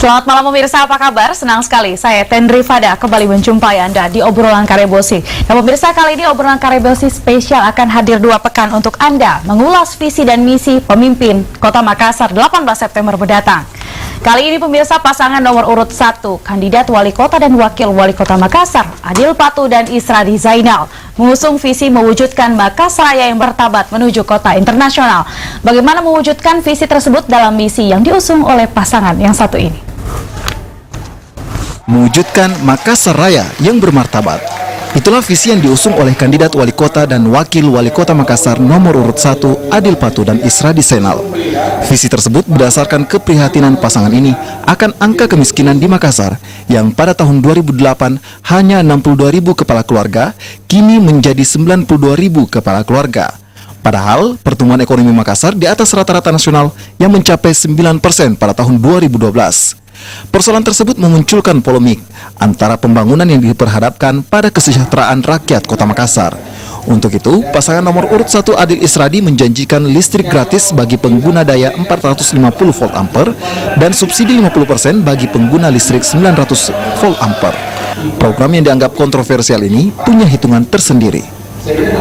Selamat malam pemirsa, apa kabar? Senang sekali saya Tendri Fada kembali menjumpai Anda di obrolan Karebosi. Nah pemirsa, kali ini obrolan Karebosi spesial akan hadir 2 pekan untuk Anda mengulas visi dan misi pemimpin Kota Makassar 18 September mendatang. Kali ini pemirsa, pasangan nomor urut 1 kandidat wali kota dan wakil wali kota Makassar, Adil Patu dan Isradi Zainal, mengusung visi mewujudkan Makassar Raya yang bertabat menuju kota internasional. Bagaimana mewujudkan visi tersebut dalam misi yang diusung oleh pasangan yang satu ini? Mewujudkan Makassar Raya yang bermartabat. Itulah visi yang diusung oleh kandidat wali kota dan wakil wali kota Makassar nomor urut 1 Adil Patu dan Isradi Zainal. Visi tersebut berdasarkan keprihatinan pasangan ini akan angka kemiskinan di Makassar yang pada tahun 2008 hanya 62.000 kepala keluarga, kini menjadi 92.000 kepala keluarga. Padahal pertumbuhan ekonomi Makassar di atas rata-rata nasional yang mencapai 9% pada tahun 2012. Persoalan tersebut memunculkan polemik antara pembangunan yang diperhadapkan pada kesejahteraan rakyat Kota Makassar. Untuk itu, pasangan nomor urut 1 Adil Isradi menjanjikan listrik gratis bagi pengguna daya 450 volt ampere dan subsidi 50% bagi pengguna listrik 900 volt ampere. Program yang dianggap kontroversial ini punya hitungan tersendiri.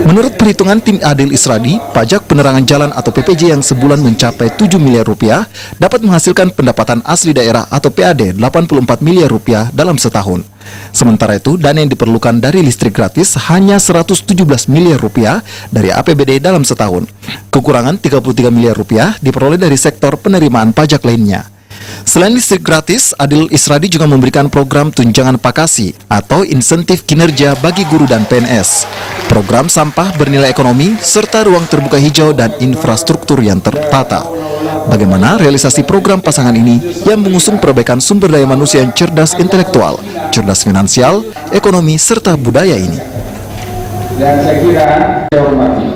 Menurut perhitungan tim Adil Isradi, pajak penerangan jalan atau PPJ yang sebulan mencapai 7 miliar rupiah dapat menghasilkan pendapatan asli daerah atau PAD 84 miliar rupiah dalam setahun. Sementara itu, dana yang diperlukan dari listrik gratis hanya 117 miliar rupiah dari APBD dalam setahun. Kekurangan 33 miliar rupiah diperoleh dari sektor penerimaan pajak lainnya. Selain listrik gratis, Adil Isradi juga memberikan program tunjangan pakasi atau insentif kinerja bagi guru dan PNS, program sampah bernilai ekonomi, serta ruang terbuka hijau dan infrastruktur yang tertata. Bagaimana realisasi program pasangan ini yang mengusung perbaikan sumber daya manusia yang cerdas intelektual, cerdas finansial, ekonomi, serta budaya ini? Dan saya kira saya hormati.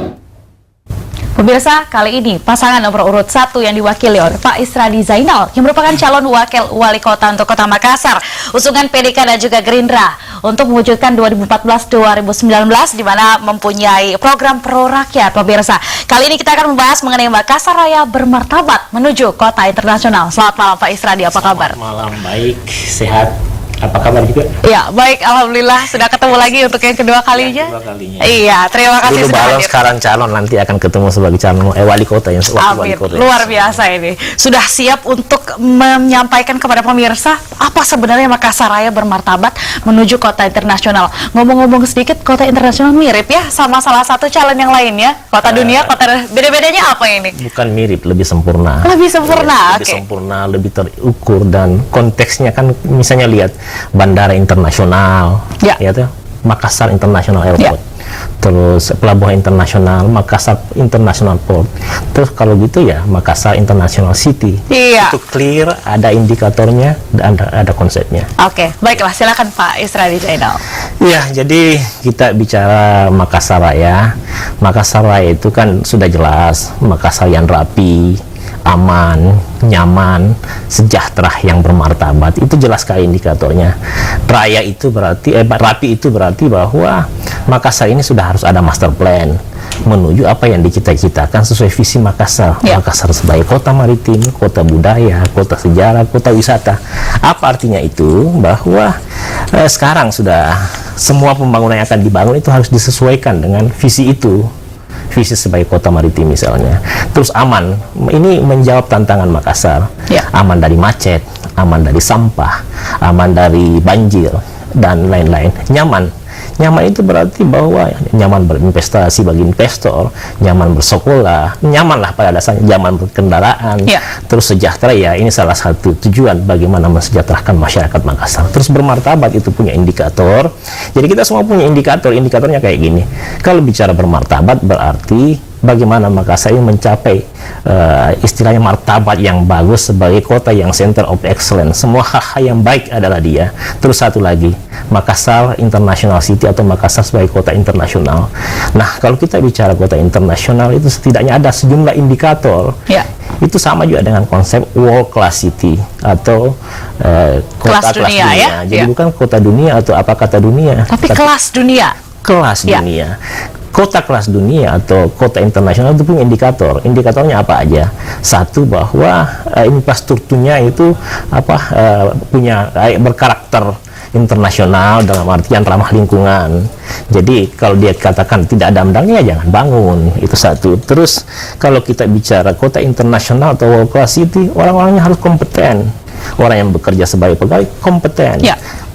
Pemirsa, kali ini pasangan nomor urut 1 yang diwakili oleh Pak Isradi Zainal yang merupakan calon wakil wali kota untuk Kota Makassar, usungan PDK dan juga Gerindra untuk mewujudkan 2014-2019 di mana mempunyai program pro rakyat. Pemirsa, kali ini kita akan membahas mengenai Makassar Raya bermartabat menuju kota internasional. Selamat malam Pak Isradi, apa kabar? Selamat malam, baik, sehat. Apa kabar juga? Ya, baik, alhamdulillah sudah ketemu lagi untuk yang kedua kalinya. Kedua kalinya. Iya, terima kasih Dulu sudah balon, hadir. sekarang calon, nanti akan ketemu sebagai calon wali kota yang Amin, luar biasa ini. Sudah siap untuk menyampaikan kepada pemirsa apa sebenarnya Makassar Raya bermartabat menuju kota internasional. Ngomong-ngomong sedikit, kota internasional mirip ya sama salah satu calon yang lainnya. Kota dunia, kota beda-bedanya apa ini? Bukan mirip, lebih sempurna. Lebih sempurna, Lebih oke. sempurna, lebih terukur, dan konteksnya kan misalnya lihat bandara internasional, Ya. tuh Makassar International Airport, terus pelabuhan internasional Makassar International Port, terus kalau gitu ya Makassar International City. Iya. Itu clear, ada indikatornya dan ada konsepnya. Oke, baiklah, silakan Pak Isradi Zainal. Ya, jadi kita bicara Makassar Raya. Makassar Raya itu kan sudah jelas Makassar yang rapi, aman, nyaman, sejahtera, yang bermartabat. Itu jelas sekali indikatornya. Raya itu berarti, rapi itu berarti bahwa Makassar ini sudah harus ada master plan menuju apa yang dicita-citakan sesuai visi Makassar. Ya. Makassar sebagai kota maritim, kota budaya, kota sejarah, kota wisata. Apa artinya itu? Bahwa sekarang sudah semua pembangunan yang akan dibangun itu harus disesuaikan dengan visi itu. Visi sebagai kota maritim misalnya. Terus aman, ini menjawab tantangan Makassar. Ya. Aman dari macet, aman dari sampah, aman dari banjir, dan lain-lain. Nyaman itu berarti bahwa nyaman berinvestasi bagi investor, nyaman bersekolah, nyaman lah pada dasarnya, nyaman berkendaraan, Ya. terus sejahtera, ya ini salah satu tujuan bagaimana mensejahterakan masyarakat Makassar. Terus bermartabat itu punya indikator. Jadi kita semua punya indikatornya kayak gini. Kalau bicara bermartabat berarti bagaimana Makassar ini mencapai istilahnya martabat yang bagus sebagai kota yang center of excellence. Semua hal yang baik adalah dia. Terus satu lagi, Makassar International City atau Makassar sebagai kota internasional. Nah, kalau kita bicara kota internasional itu setidaknya ada sejumlah indikator. Ya. Itu sama juga dengan konsep world class city atau kota kelas dunia. Ya? Jadi Ya. bukan kota dunia atau apa kata dunia, Tapi kelas dunia. kelas Ya. dunia. kota kelas dunia atau kota internasional itu punya indikator. Indikatornya apa aja? Satu, bahwa infrastrukturnya itu punya berkarakter internasional dalam artian ramah lingkungan. Jadi kalau dia katakan tidak ada amdalnya, jangan bangun. Itu satu. Terus kalau kita bicara kota internasional atau world class city, orang-orangnya harus kompeten. Orang yang bekerja sebagai pegawai kompeten,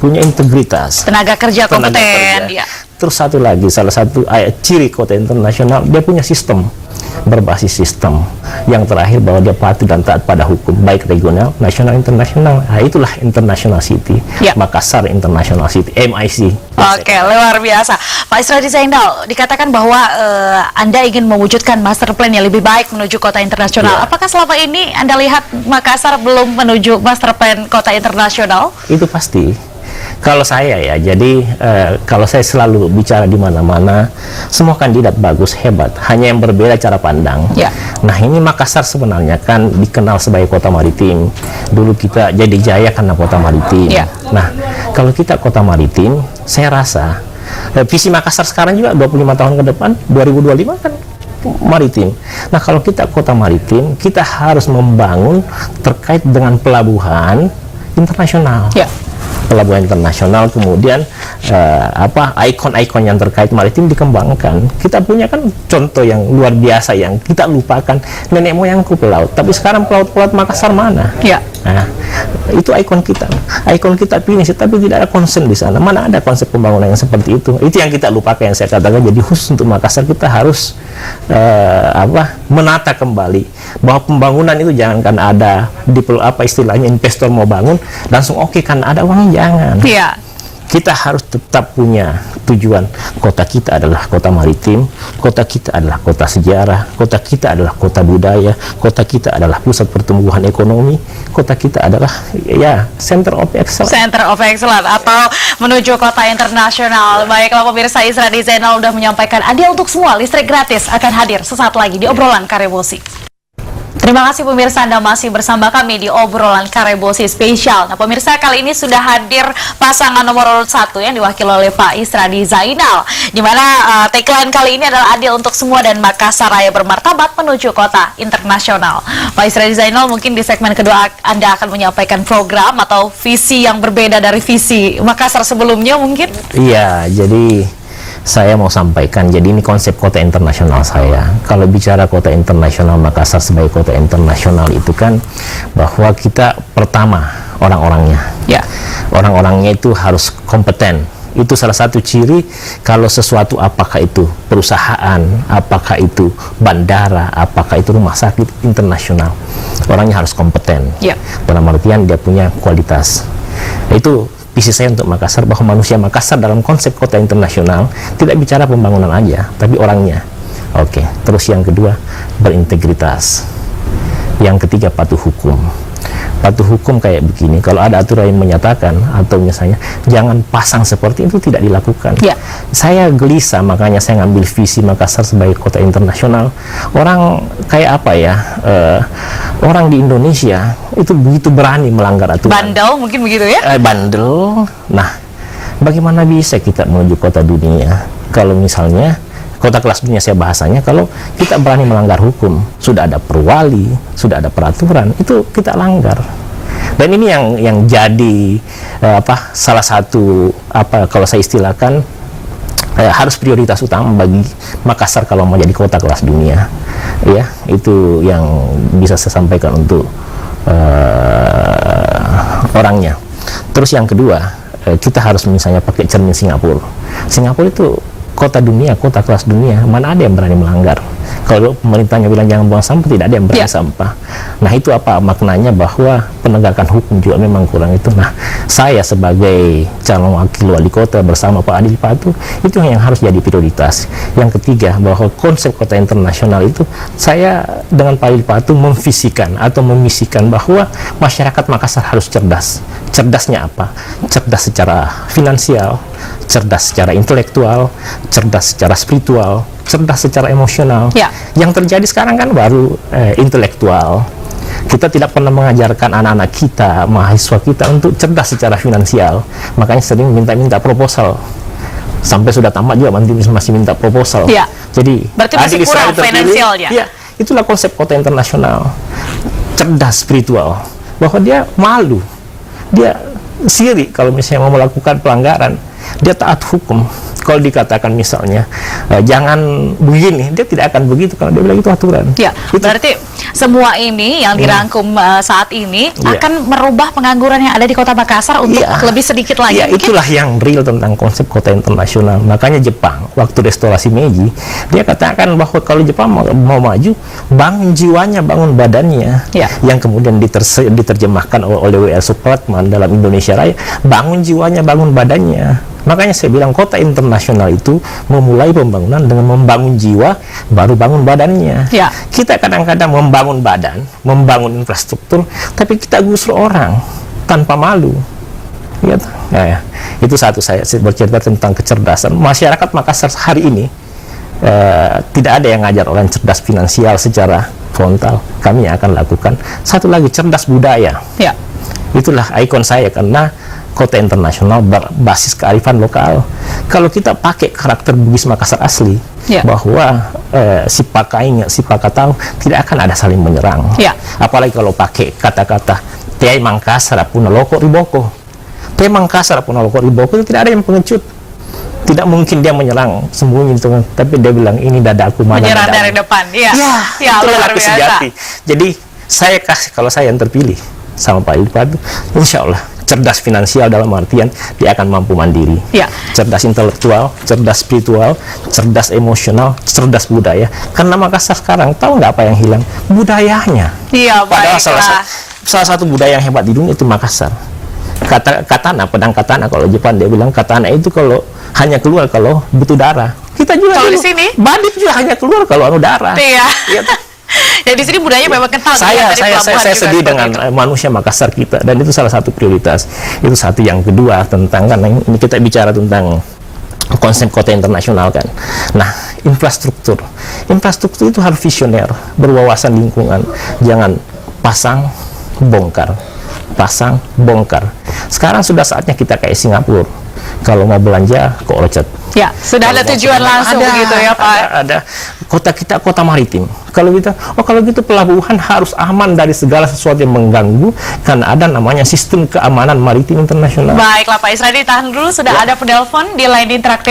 punya integritas, Tenaga kerja kompeten. Ya. Terus satu lagi, salah satu ciri kota internasional, dia punya sistem, berbasis sistem. Yang terakhir, bahwa dia patuh dan taat pada hukum, baik regional, nasional, internasional. Nah, itulah International City, Makassar International City, MIC. Oke, luar biasa. Pak Isradi Zainal, dikatakan bahwa Anda ingin mewujudkan master plan yang lebih baik menuju kota internasional. Apakah selama ini Anda lihat Makassar belum menuju master plan kota internasional? Itu pasti. Kalau saya ya, jadi kalau saya selalu bicara di mana-mana, semua kandidat bagus, hebat, hanya yang berbeda cara pandang. Nah, ini Makassar sebenarnya kan dikenal sebagai kota maritim. Dulu kita jadi jaya karena kota maritim. Nah, kalau kita kota maritim, saya rasa visi Makassar sekarang juga 25 tahun ke depan, 2025 kan maritim. Nah, kalau kita kota maritim, kita harus membangun terkait dengan pelabuhan internasional. Pelabuhan internasional, kemudian ikon-ikon yang terkait maritim dikembangkan. Kita punya kan contoh yang luar biasa yang kita lupakan, nenek moyangku pelaut, tapi sekarang pelaut-pelaut Makassar mana? Nah, itu ikon kita finish, tapi tidak ada concern di sana. Mana ada konsep pembangunan yang seperti itu? Itu yang kita lupakan, yang saya katakan. Jadi khusus untuk Makassar kita harus menata kembali bahwa pembangunan itu jangan kan ada istilahnya investor mau bangun langsung oke kan ada uangnya, jangan. Kita harus tetap punya tujuan. Kota kita adalah kota maritim, kota kita adalah kota sejarah, kota kita adalah kota budaya, kota kita adalah pusat pertumbuhan ekonomi, kota kita adalah center of excellence. Center of excellence atau menuju kota internasional. Baiklah pemirsa, Isradi Zainal sudah menyampaikan adil untuk semua, listrik gratis akan hadir sesaat lagi di obrolan Karebosi. Terima kasih pemirsa, Anda masih bersama kami di obrolan Karebosi spesial. Nah pemirsa, kali ini sudah hadir pasangan nomor urut 1 yang diwakili oleh Pak Isradi Zainal, dimana tagline kali ini adalah adil untuk semua dan Makassar Raya bermartabat menuju kota internasional. Pak Isradi Zainal, mungkin di segmen kedua Anda akan menyampaikan program atau visi yang berbeda dari visi Makassar sebelumnya mungkin? Iya, jadi saya mau sampaikan, jadi ini konsep kota internasional saya. Kalau bicara kota internasional, Makassar sebagai kota internasional itu kan bahwa kita pertama orang-orangnya. Orang-orangnya itu harus kompeten. Itu salah satu ciri kalau sesuatu, apakah itu perusahaan, apakah itu bandara, apakah itu rumah sakit internasional, orangnya harus kompeten. Dalam artian dia punya kualitas. Itu visi saya untuk Makassar, bahwa manusia Makassar dalam konsep kota internasional tidak bicara pembangunan aja, tapi orangnya. Terus yang kedua, berintegritas. Yang ketiga, patuh hukum. Patuh hukum kayak begini, kalau ada aturan yang menyatakan atau misalnya jangan pasang seperti itu, tidak dilakukan. Saya gelisah, makanya saya ngambil visi Makassar sebagai kota internasional. Orang kayak apa ya, orang di Indonesia itu begitu berani melanggar aturan. Bandel mungkin begitu ya? Bandel. Nah, bagaimana bisa kita menuju kota dunia kalau misalnya kota kelas dunia, saya bahasanya, kalau kita berani melanggar hukum, sudah ada perwali, sudah ada peraturan, itu kita langgar. Dan ini yang jadi salah satu kalau saya istilahkan harus prioritas utama bagi Makassar kalau mau jadi kota kelas dunia. Itu yang bisa saya sampaikan untuk orangnya. Terus yang kedua, kita harus misalnya pakai cermin Singapura. Singapura itu kota dunia, kota kelas dunia, mana ada yang berani melanggar? Kalau pemerintahnya bilang jangan buang sampah, tidak ada yang berani sampah. Nah, itu apa maknanya, bahwa penegakan hukum juga memang kurang itu. Nah, saya sebagai calon wakil wali kota bersama Pak Adil Patu, itu yang harus jadi prioritas. Yang ketiga, bahwa konsep kota internasional itu, saya dengan Pak Adil Patu memvisikan atau memisikan bahwa masyarakat Makassar harus cerdas. Cerdasnya apa? Cerdas secara finansial, cerdas secara intelektual, cerdas secara spiritual, cerdas secara emosional. Yang terjadi sekarang kan baru intelektual. Kita tidak pernah mengajarkan anak-anak kita, mahasiswa kita untuk cerdas secara finansial. Makanya sering minta-minta proposal. Sampai sudah tamat juga masih minta proposal. Ya. Jadi berarti masih adik kurang Israel terpilih, finansialnya. ya, itulah konsep kota internasional. Cerdas spiritual, bahwa dia malu, dia sirik kalau misalnya mau melakukan pelanggaran, dia taat hukum. Kalau dikatakan misalnya jangan begini, dia tidak akan begitu karena dia bilang itu aturan. Ya, Itu. berarti semua ini yang dirangkum saat ini Ya. akan merubah pengangguran yang ada di Kota Makassar untuk Ya. lebih sedikit lagi. Ya, mungkin? itulah yang real tentang konsep kota internasional. Makanya Jepang waktu restorasi Meiji, dia katakan bahwa kalau Jepang mau maju, bangun jiwanya, bangun badannya. Ya. Yang kemudian diterjemahkan oleh W.R. Supratman dalam Indonesia Raya, bangun jiwanya, bangun badannya. Makanya saya bilang kota internasional itu memulai pembangunan dengan membangun jiwa, baru bangun badannya. Ya. Kita kadang-kadang membangun badan, membangun infrastruktur, tapi kita gusur orang tanpa malu. Ya, nah, ya. Itu satu saya bercerita tentang kecerdasan masyarakat Makassar hari ini. Tidak ada yang ngajar orang cerdas finansial secara frontal. Kami yang akan lakukan. Satu lagi, cerdas budaya. Ya. Itulah Ikon saya karena kota internasional berbasis kearifan lokal. Kalau kita pakai karakter Bugis Makassar asli, Ya. bahwa si pakainya, si pakatau, tidak akan ada saling menyerang. Ya. Apalagi kalau pakai kata-kata Tiai Mangkasar puna loko riboko. Tiai Mangkasar puna loko riboko, itu tidak ada yang pengecut. Tidak mungkin dia menyerang sembunyi itu, tapi dia bilang ini dadaku mana menyerang dadamu. dari depan. Iya. Ya, itulah luar laki biasa. sejati. Jadi saya kasih, kalau saya yang terpilih sama Pak Ilpadu, insya Allah cerdas finansial dalam artian dia akan mampu mandiri. Ya. Cerdas intelektual, cerdas spiritual, cerdas emosional, cerdas budaya. Karena Makassar sekarang tahu nggak apa yang hilang? Budayanya. Iya, Padahal baiklah. salah satu budaya yang hebat di dunia itu Makassar. Katana, pedang katana, kalau Jepang dia bilang katana itu kalau hanya keluar kalau butuh darah. Kita juga Kalau di dulu, sini? badut juga hanya keluar kalau anu darah. Iya. Iya. Ya di sini budayanya memang kental. Saya Dari pelabuhan juga sedih seperti dengan itu. manusia Makassar kita, dan itu salah satu prioritas. Itu satu. Yang kedua tentang, kan ini kita bicara tentang konsep kota internasional kan. Nah, infrastruktur itu harus visioner, berwawasan lingkungan, jangan pasang bongkar. Sekarang sudah saatnya kita kayak Singapura, kalau mau belanja ke Orchard. Ya, sudah ada tujuan langsung begitu ya Pak. Ada kota kita kota maritim. Kalau gitu pelabuhan harus aman dari segala sesuatu yang mengganggu, karena ada namanya sistem keamanan maritim internasional. Baiklah Pak Isradi, tahan dulu, sudah ada penelpon di line interaktif.